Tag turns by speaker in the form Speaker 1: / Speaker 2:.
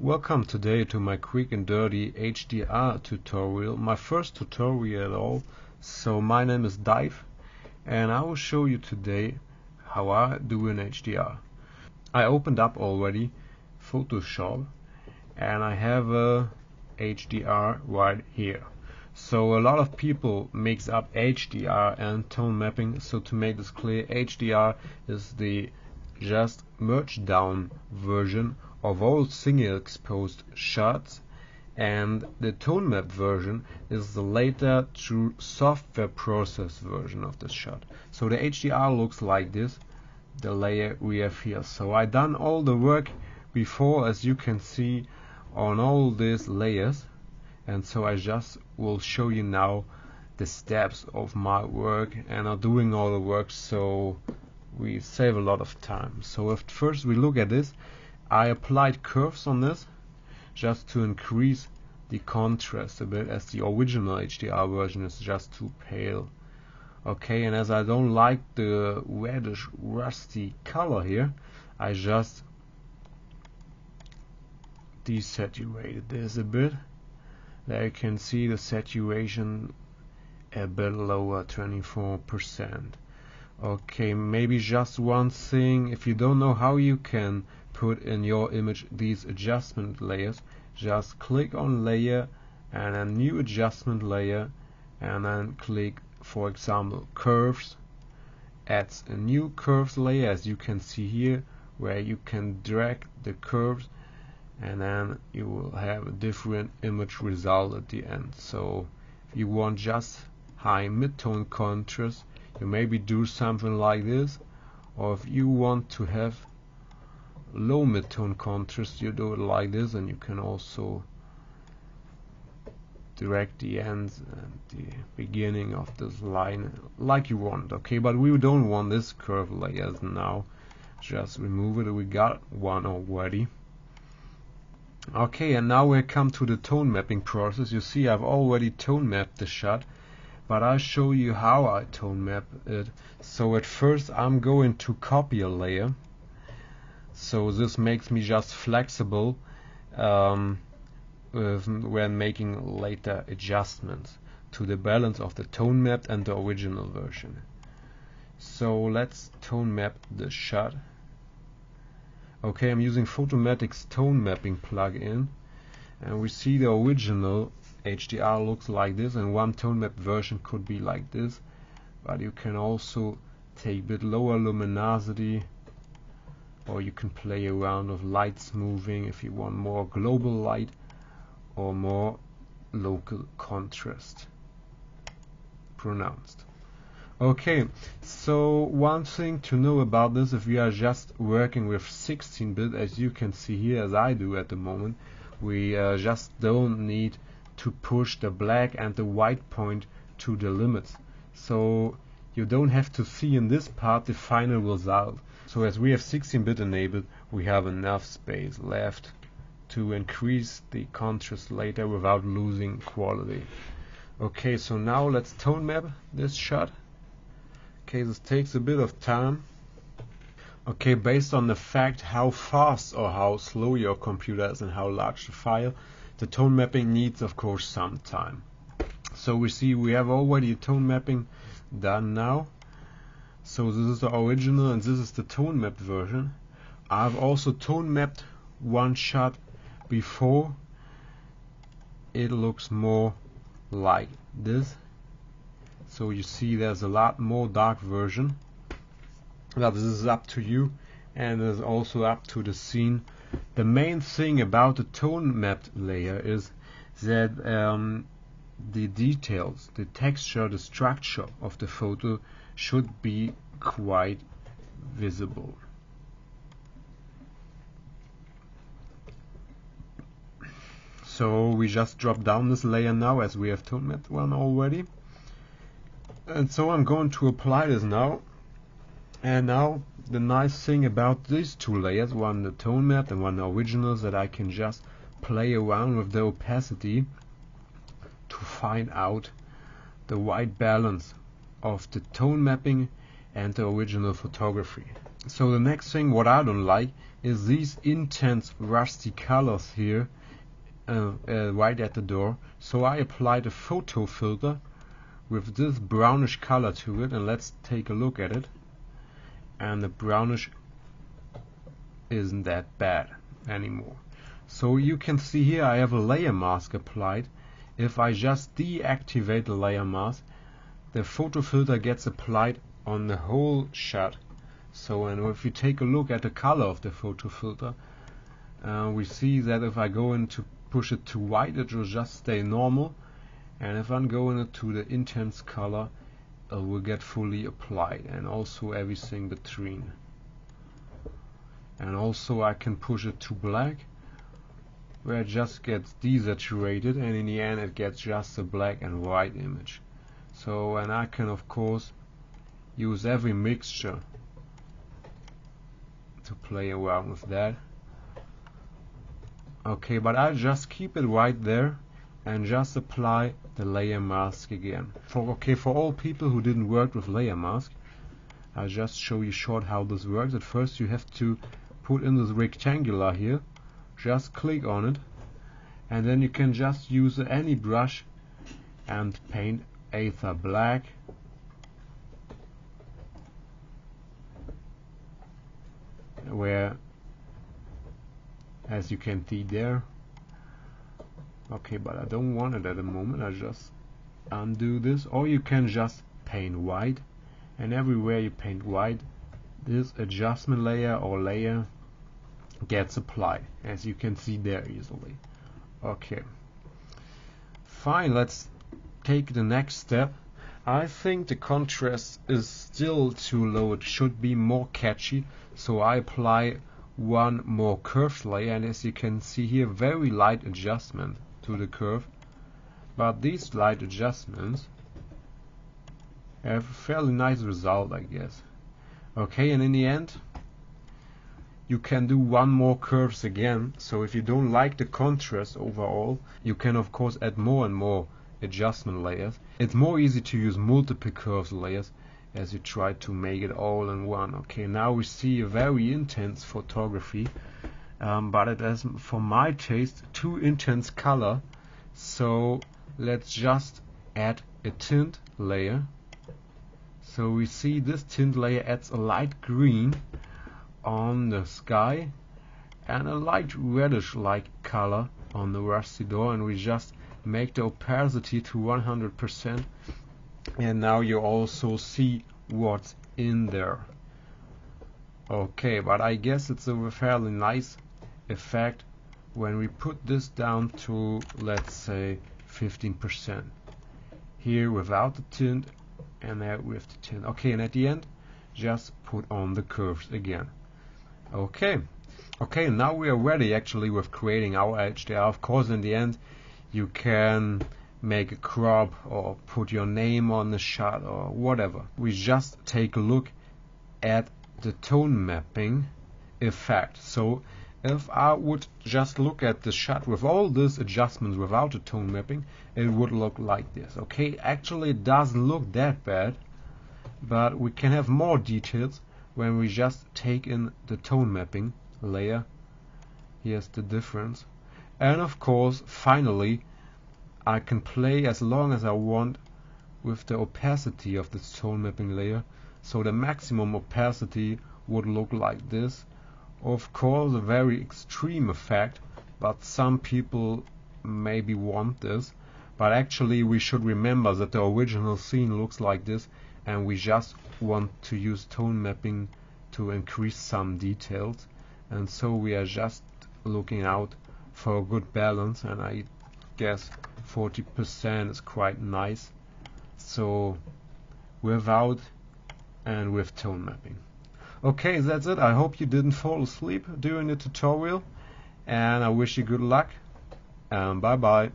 Speaker 1: Welcome today to my quick and dirty HDR tutorial, my first tutorial at all. So my name is Dive and I will show you today how I do in HDR. I opened up already Photoshop and I have a HDR right here. So a lot of people mix up HDR and tone mapping, so to make this clear, HDR is the just merged down version of all single exposed shots, and the tone map version is the later through software processed version of this shot. So the HDR looks like this, the layer we have here. So I done all the work before, as you can see, on all these layers, and so I just will show you now the steps of my work, and I'm doing all the work so we save a lot of time. So if first we look at this, I applied curves on this just to increase the contrast a bit, as the original HDR version is just too pale. Okay, and as I don't like the reddish rusty color here, I just desaturated this a bit. There you can see the saturation a bit lower, 24%. Okay, maybe just one thing, if you don't know how you can put in your image these adjustment layers, just click on layer and a new adjustment layer, and then click, for example, curves, adds a new curves layer, as you can see here, where you can drag the curves, and then you will have a different image result at the end. So if you want just high mid-tone contrast, you maybe do something like this, or if you want to have low mid-tone contrast, you do it like this, and you can also direct the ends and the beginning of this line like you want. Okay, but we don't want this curve layers now, just remove it. We got one already. Okay, and now we come to the tone mapping process. You see I've already tone mapped the shot, but I'll show you how I tone map it. So at first I'm going to copy a layer, so this makes me just flexible when making later adjustments to the balance of the tone map and the original version. So let's tone map the shot. Okay, I'm using Photomatic's tone mapping plugin, and we see the original HDR looks like this, and one tone map version could be like this, but you can also take a bit lower luminosity, or you can play around with light smoothing if you want more global light or more local contrast pronounced. Okay, so one thing to know about this, if we are just working with 16-bit, as you can see here, as I do at the moment, we just don't need to push the black and the white point to the limits. So you don't have to see in this part the final result. So as we have 16-bit enabled, we have enough space left to increase the contrast later without losing quality. Okay, so now let's tone map this shot. Okay, this takes a bit of time. Okay, based on the fact how fast or how slow your computer is and how large the file, the tone mapping needs, of course, some time. So we see we have already tone mapping done now. So this is the original and this is the tone mapped version. I've also tone mapped one shot before. It looks more like this. So you see there's a lot more dark version. But this is up to you, and it's also up to the scene. The main thing about the tone mapped layer is that the details, the texture, the structure of the photo should be quite visible. So we just drop down this layer now, as we have tone mapped one already. And so I'm going to apply this now. And now the nice thing about these two layers, one the tone map and one the original, is that I can just play around with the opacity to find out the right balance of the tone mapping and the original photography. So the next thing what I don't like is these intense rusty colors here right at the door. So I applied a photo filter with this brownish color to it, and let's take a look at it. And the brownish isn't that bad anymore. So you can see here I have a layer mask applied. If I just deactivate the layer mask, the photo filter gets applied on the whole shot. So, and if we take a look at the color of the photo filter, we see that if I go in to push it to white, it will just stay normal, and if I'm going to the intense color, it will get fully applied, and also everything between. And also I can push it to black, where it just gets desaturated, and in the end it gets just a black and white image. So, and I can of course use every mixture to play around with that. Okay, but I just keep it right there and just apply the layer mask again. For all people who didn't work with layer mask, I'll just show you short how this works. At first you have to put in this rectangular here, just click on it, and then you can just use any brush and paint either black, where, as you can see there. Okay, but I don't want it at the moment. I just undo this, or you can just paint white, and everywhere you paint white, this adjustment layer or layer gets applied, as you can see there easily. Okay, fine, let's take the next step. I think the contrast is still too low. It should be more catchy, so I apply one more curved layer, and as you can see here, very light adjustment to the curve, but these light adjustments have a fairly nice result, I guess. Okay, and in the end you can do one more curves again. So if you don't like the contrast overall, you can of course add more and more adjustment layers. It's more easy to use multiple curves layers as you try to make it all in one. Okay, now we see a very intense photography, but it has, for my taste, too intense color. So let's just add a tint layer. So we see this tint layer adds a light green on the sky and a light reddish like color on the rusty door, and we just make the opacity to 100%, and now you also see what's in there. Okay, but I guess it's a fairly nice effect when we put this down to, let's say, 15%. Here without the tint and there with the tint. Okay, and at the end just put on the curves again. Okay, now we are ready actually with creating our HDR. Of course, in the end you can make a crop or put your name on the shot or whatever. We just take a look at the tone mapping effect. So if I would just look at the shot with all these adjustments without the tone mapping, it would look like this. Okay, actually it doesn't look that bad, but we can have more details when we just take in the tone mapping layer. Here's the difference. And of course, finally, I can play as long as I want with the opacity of this tone mapping layer. So the maximum opacity would look like this. Of course, a very extreme effect, but some people maybe want this. But actually we should remember that the original scene looks like this, and we just want to use tone mapping to increase some details, and so we are just looking out for a good balance, and I guess 40% is quite nice. So without and with tone mapping. Okay, that's it. I hope you didn't fall asleep during the tutorial, and I wish you good luck, and bye bye.